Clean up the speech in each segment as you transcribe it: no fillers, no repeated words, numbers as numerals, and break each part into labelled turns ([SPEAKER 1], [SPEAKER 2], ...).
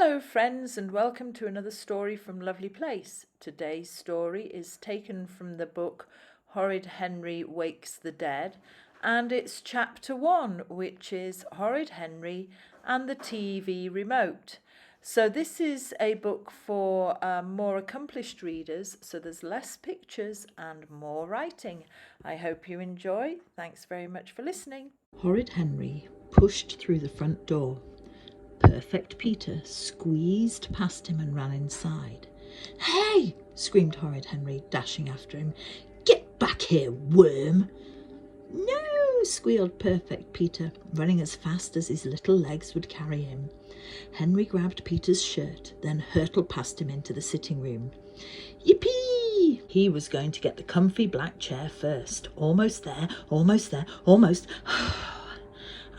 [SPEAKER 1] Hello friends, and welcome to another story from Lovely Place. Today's story is taken from the book Horrid Henry Wakes the Dead, and it's chapter 1, which is Horrid Henry and the TV remote. So this is a book for more accomplished readers, so there's less pictures and more writing. I hope you enjoy. Thanks very much for listening.
[SPEAKER 2] Horrid Henry pushed through the front door. Perfect Peter squeezed past him and ran inside. "Hey!" screamed Horrid Henry, dashing after him. "Get back here, worm!" "No!" squealed Perfect Peter, running as fast as his little legs would carry him. Henry grabbed Peter's shirt, then hurtled past him into the sitting room. Yippee! He was going to get the comfy black chair first. Almost there, almost there, almost...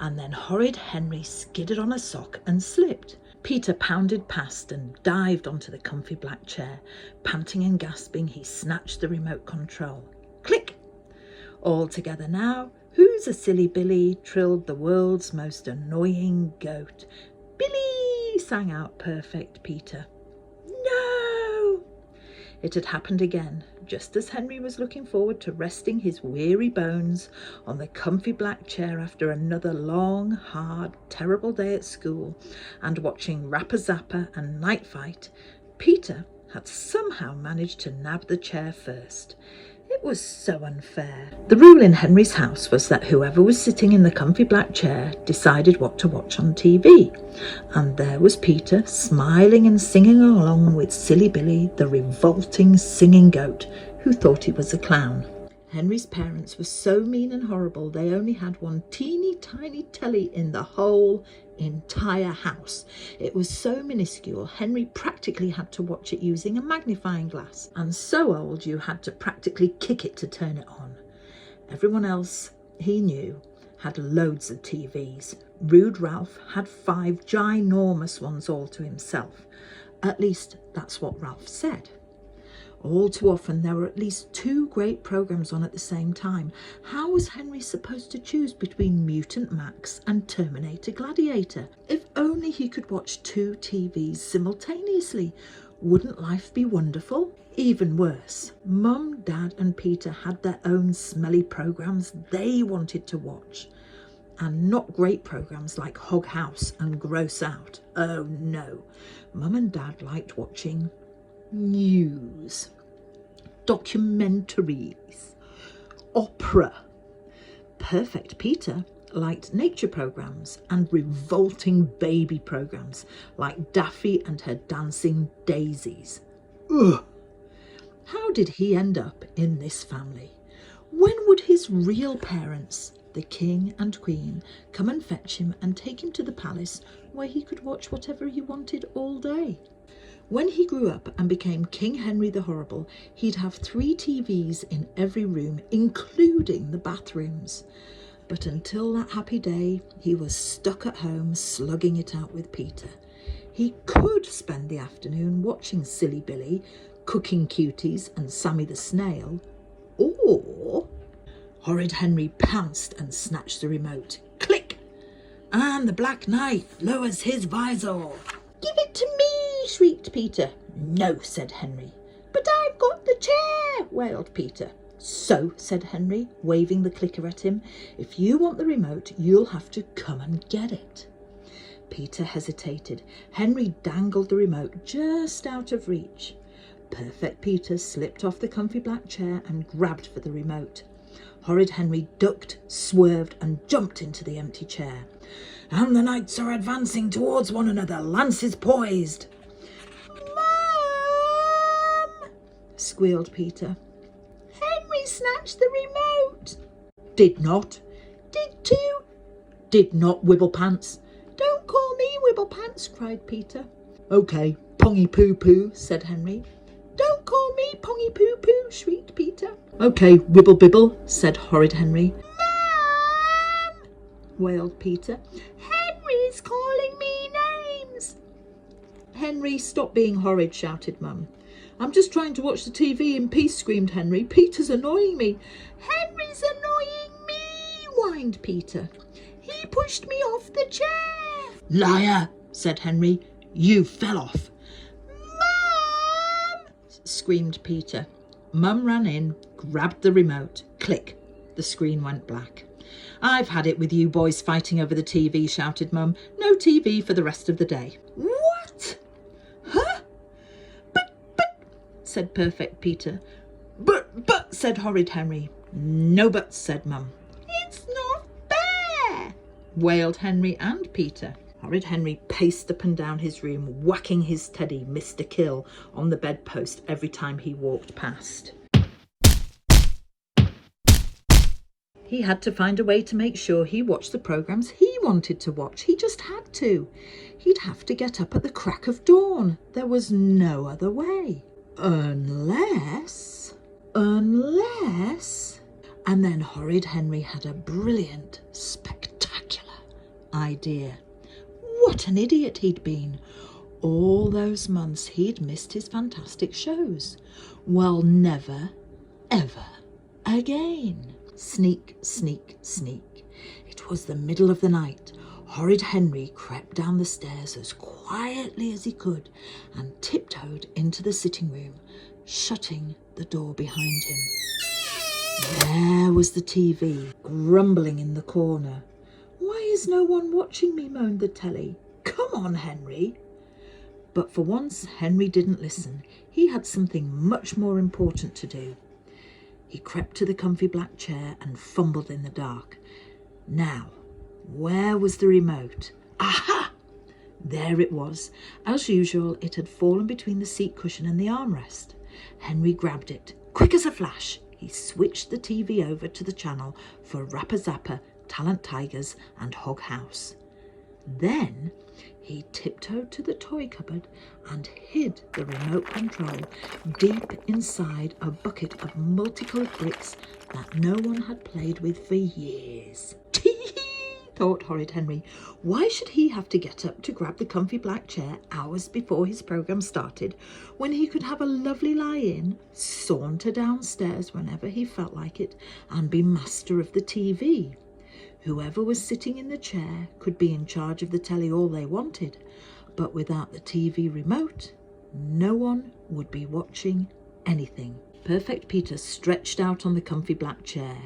[SPEAKER 2] And then Horrid Henry skidded on a sock and slipped. Peter pounded past and dived onto the comfy black chair. Panting and gasping, he snatched the remote control. Click! All together now. Who's a silly Billy? Trilled the world's most annoying goat. Billy! Sang out Perfect Peter. No! It had happened again, just as Henry was looking forward to resting his weary bones on the comfy black chair after another long, hard, terrible day at school and watching Rapper Zapper and Night Fight. Peter had somehow managed to nab the chair first. It was so unfair. The rule in Henry's house was that whoever was sitting in the comfy black chair decided what to watch on TV. And there was Peter, smiling and singing along with Silly Billy, the revolting singing goat, who thought he was a clown. Henry's parents were so mean and horrible they only had one teeny tiny telly in the whole entire house. It was so minuscule Henry practically had to watch it using a magnifying glass, and so old you had to practically kick it to turn it on. Everyone else he knew had loads of TVs. Rude Ralph had 5 ginormous ones all to himself. At least that's what Ralph said. All too often there were at least 2 great programmes on at the same time. How was Henry supposed to choose between Mutant Max and Terminator Gladiator? If only he could watch 2 TVs simultaneously. Wouldn't life be wonderful? Even worse, Mum, Dad and Peter had their own smelly programmes they wanted to watch. And not great programmes like Hog House and Gross Out. Oh no, Mum and Dad liked watching news, documentaries, opera. Perfect Peter liked nature programmes and revolting baby programmes like Daffy and her dancing daisies. Ugh! How did he end up in this family? When would his real parents, the King and Queen, come and fetch him and take him to the palace where he could watch whatever he wanted all day? When he grew up and became King Henry the Horrible, he'd have 3 TVs in every room, including the bathrooms. But until that happy day, he was stuck at home slugging it out with Peter. He could spend the afternoon watching Silly Billy, Cooking Cuties and Sammy the Snail, or... Horrid Henry pounced and snatched the remote. Click! And the Black Knight lowers his visor. "Give it to me!" shrieked Peter. "No," said Henry. "But I've got the chair!" wailed Peter. "So," said Henry, waving the clicker at him, "if you want the remote, you'll have to come and get it." Peter hesitated. Henry dangled the remote just out of reach. Perfect Peter slipped off the comfy black chair and grabbed for the remote. Horrid Henry ducked, swerved and jumped into the empty chair. And the knights are advancing towards one another, lances poised. "Mum!" squealed Peter. "Henry snatched the remote." "Did not." "Did too." "Did not, Wibblepants." "Don't call me Wibblepants," cried Peter. "OK, Pongy Poo Poo," said Henry. "Don't call me Pongy Poo Poo," shrieked Peter. "OK, Wibble Bibble," said Horrid Henry. "Mum!" wailed Peter. "Henry's calling me names." "Henry, stop being horrid," shouted Mum. "I'm just trying to watch the TV in peace," screamed Henry. "Peter's annoying me." "Henry's annoying me," whined Peter. "He pushed me off the chair." "Liar," said Henry. You fell off. Mum! Screamed Peter. Mum ran in, grabbed the remote. Click. The screen went black. I've had it with you boys fighting over the TV, shouted Mum. No TV for the rest of the day. What? Huh? But, said Perfect Peter. But, said Horrid Henry. No buts, said Mum. It's not fair, wailed Henry and Peter. Horrid Henry paced up and down his room, whacking his teddy, Mr. Kill, on the bedpost every time he walked past. He had to find a way to make sure he watched the programmes he wanted to watch. He just had to. He'd have to get up at the crack of dawn. There was no other way. Unless... And then Horrid Henry had a brilliant, spectacular idea. What an idiot he'd been. All those months he'd missed his fantastic shows. Well, never, ever again. Sneak, sneak, sneak. It was the middle of the night. Horrid Henry crept down the stairs as quietly as he could and tiptoed into the sitting room, shutting the door behind him. There was the TV, grumbling in the corner. Why is no one watching me, moaned the telly. Come on, Henry. But for once, Henry didn't listen. He had something much more important to do. He crept to the comfy black chair and fumbled in the dark. Now, where was the remote? Aha! There it was. As usual, it had fallen between the seat cushion and the armrest. Henry grabbed it. Quick as a flash, he switched the TV over to the channel for Rapper Zapper, Talent Tigers and Hog House. Then he tiptoed to the toy cupboard and hid the remote control deep inside a bucket of multicoloured bricks that no one had played with for years. Tee-hee, thought Horrid Henry. Why should he have to get up to grab the comfy black chair hours before his programme started, when he could have a lovely lie-in, saunter downstairs whenever he felt like it, and be master of the TV? Whoever was sitting in the chair could be in charge of the telly all they wanted, but without the TV remote, no one would be watching anything. Perfect Peter stretched out on the comfy black chair.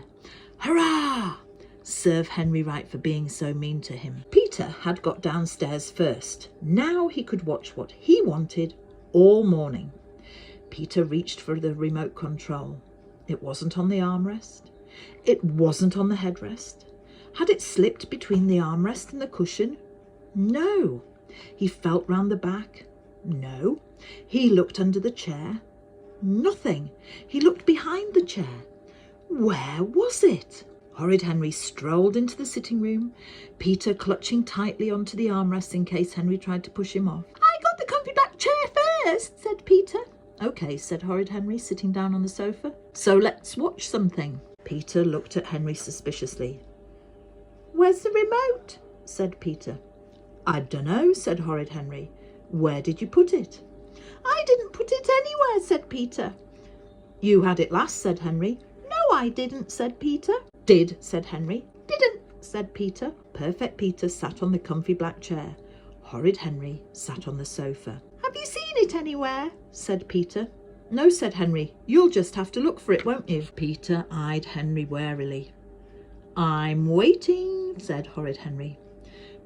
[SPEAKER 2] Hurrah! Serve Henry right for being so mean to him. Peter had got downstairs first. Now he could watch what he wanted all morning. Peter reached for the remote control. It wasn't on the armrest. It wasn't on the headrest. Had it slipped between the armrest and the cushion? No. He felt round the back. No. He looked under the chair. Nothing. He looked behind the chair. Where was it? Horrid Henry strolled into the sitting room, Peter clutching tightly onto the armrest in case Henry tried to push him off. I got the comfy black chair first, said Peter. OK, said Horrid Henry, sitting down on the sofa. So let's watch something. Peter looked at Henry suspiciously. Where's the remote? Said Peter. I dunno, said Horrid Henry. Where did you put it? I didn't put it anywhere, said Peter. You had it last, said Henry. No, I didn't, said Peter. Did, said Henry. Didn't, said Peter. Perfect Peter sat on the comfy black chair. Horrid Henry sat on the sofa. Have you seen it anywhere? Said Peter. No, said Henry. You'll just have to look for it, won't you? Peter eyed Henry warily. I'm waiting, said Horrid Henry.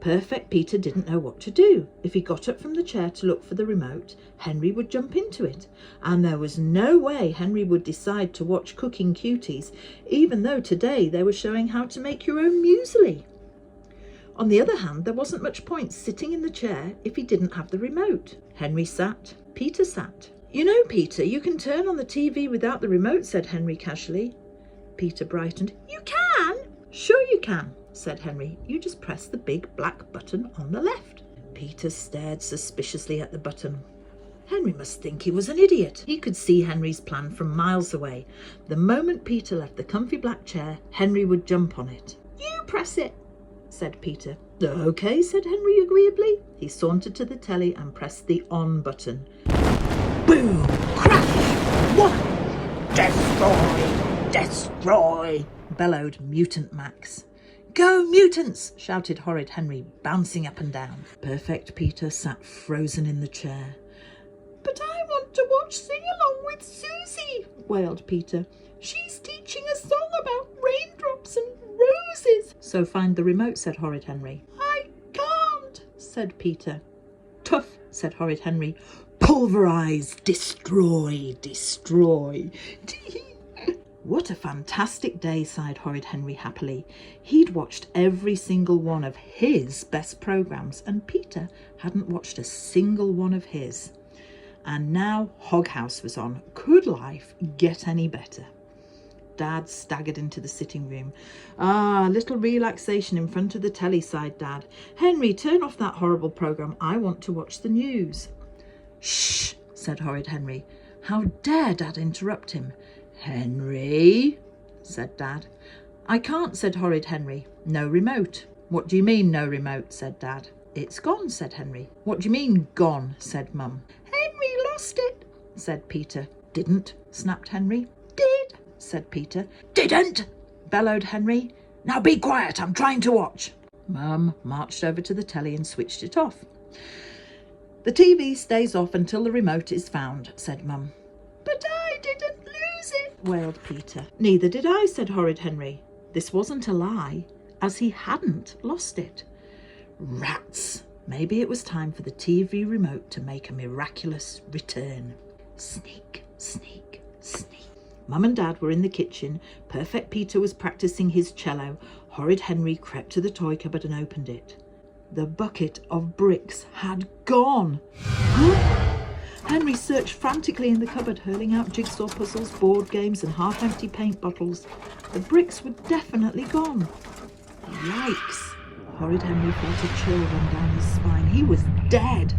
[SPEAKER 2] Perfect Peter didn't know what to do. If he got up from the chair to look for the remote, Henry would jump into it, and there was no way Henry would decide to watch Cooking Cuties, even though today they were showing how to make your own muesli. On the other hand, there wasn't much point sitting in the chair if he didn't have the remote. Henry sat. Peter sat. You know, Peter, you can turn on the TV without the remote, said Henry casually. Peter brightened. You can? Sure you can, said Henry. You just press the big black button on the left. Peter stared suspiciously at the button. Henry must think he was an idiot. He could see Henry's plan from miles away. The moment Peter left the comfy black chair, Henry would jump on it. You press it, said Peter. OK, said Henry agreeably. He sauntered to the telly and pressed the on button. Boom! Crash! What? Destroy! Destroy! Bellowed Mutant Max. Go mutants! Shouted Horrid Henry, bouncing up and down. Perfect Peter sat frozen in the chair. But I want to watch Sing Along with Susie, wailed Peter. She's teaching a song about raindrops and roses. So find the remote, said Horrid Henry. I can't, said Peter. Tough, said Horrid Henry. Pulverise, destroy, destroy. What a fantastic day, sighed Horrid Henry happily. He'd watched every single one of his best programmes, and Peter hadn't watched a single one of his. And now Hog House was on. Could life get any better? Dad staggered into the sitting room. Ah, a little relaxation in front of the telly, sighed Dad. Henry, turn off that horrible programme. I want to watch the news. Shh, said Horrid Henry. How dare Dad interrupt him? Henry, said Dad. I can't, said Horrid Henry. No remote. What do you mean, no remote, said Dad. It's gone, said Henry. What do you mean, gone, said Mum. Henry lost it, said Peter. Didn't, snapped Henry. Did, said Peter. Didn't, bellowed Henry. Now be quiet, I'm trying to watch. Mum marched over to the telly and switched it off. The TV stays off until the remote is found, said Mum. But I didn't lose it, wailed Peter. Neither did I, said Horrid Henry. This wasn't a lie, as he hadn't lost it. Rats! Maybe it was time for the TV remote to make a miraculous return. Sneak, sneak, sneak. Mum and Dad were in the kitchen. Perfect Peter was practising his cello. Horrid Henry crept to the toy cupboard and opened it. The bucket of bricks had gone. Huh? Henry searched frantically in the cupboard, hurling out jigsaw puzzles, board games and half-empty paint bottles. The bricks were definitely gone. Yikes! Horrid Henry felt a chill run down his spine. He was dead.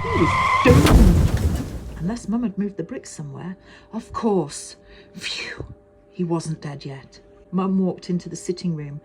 [SPEAKER 2] He was doomed. Unless Mum had moved the bricks somewhere. Of course. Phew! He wasn't dead yet. Mum walked into the sitting room.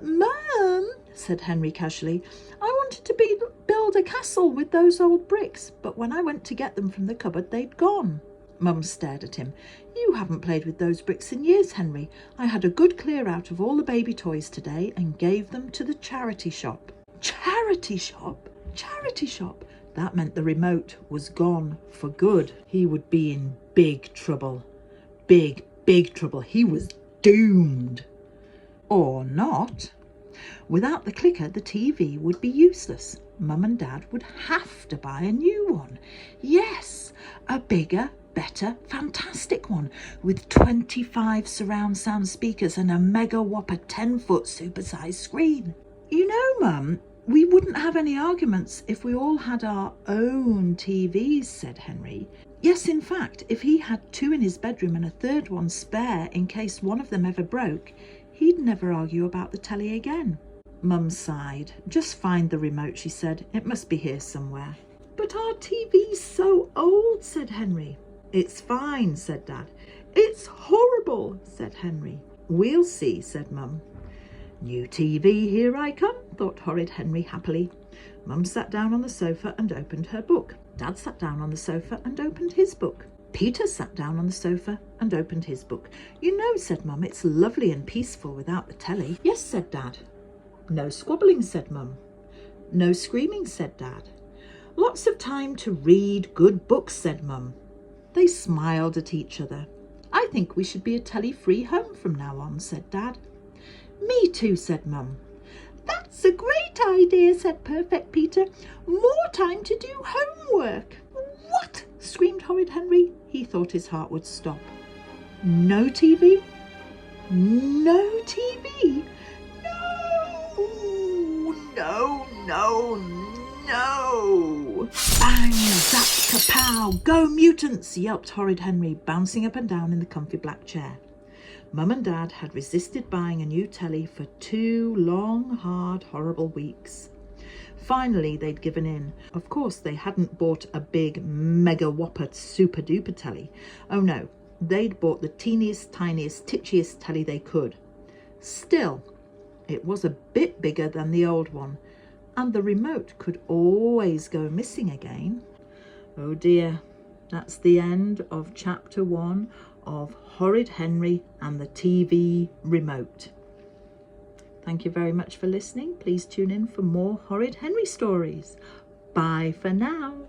[SPEAKER 2] Mum, said Henry casually, I wanted to build a castle with those old bricks, but when I went to get them from the cupboard, they'd gone. Mum stared at him. You haven't played with those bricks in years, Henry. I had a good clear out of all the baby toys today and gave them to the charity shop. Charity shop? Charity shop? That meant the remote was gone for good. He would be in big trouble. Big, big trouble. He was doomed. Or not. Without the clicker, the TV would be useless. Mum and Dad would have to buy a new one. Yes, a bigger, better, fantastic one with 25 surround sound speakers and a mega whopper 10-foot supersized screen. You know, Mum, we wouldn't have any arguments if we all had our own TVs, said Henry. Yes, in fact, if he had 2 in his bedroom and a third one spare in case one of them ever broke, he'd never argue about the telly again. Mum sighed. Just find the remote, she said. It must be here somewhere. But our TV's so old, said Henry. It's fine, said Dad. It's horrible, said Henry. We'll see, said Mum. New TV, here I come, thought Horrid Henry happily. Mum sat down on the sofa and opened her book. Dad sat down on the sofa and opened his book. Peter sat down on the sofa and opened his book. You know, said Mum, it's lovely and peaceful without the telly. Yes, said Dad. No squabbling, said Mum. No screaming, said Dad. Lots of time to read good books, said Mum. They smiled at each other. I think we should be a telly-free home from now on, said Dad. Me too, said Mum. That's a great idea, said Perfect Peter. More time to do homework. What? Screamed Horrid Henry. He thought his heart would stop. No TV? No TV? No, no, no. Bang, zap, kapow, go mutants, yelped Horrid Henry, bouncing up and down in the comfy black chair. Mum and Dad had resisted buying a new telly for 2 long, hard, horrible weeks. Finally, they'd given in. Of course, they hadn't bought a big, mega whopper super duper telly. Oh no, they'd bought the teeniest, tiniest, titchiest telly they could. Still, it was a bit bigger than the old one, and the remote could always go missing again. Oh dear, that's the end of chapter 1 of Horrid Henry and the TV remote. Thank you very much for listening. Please tune in for more Horrid Henry stories. Bye for now.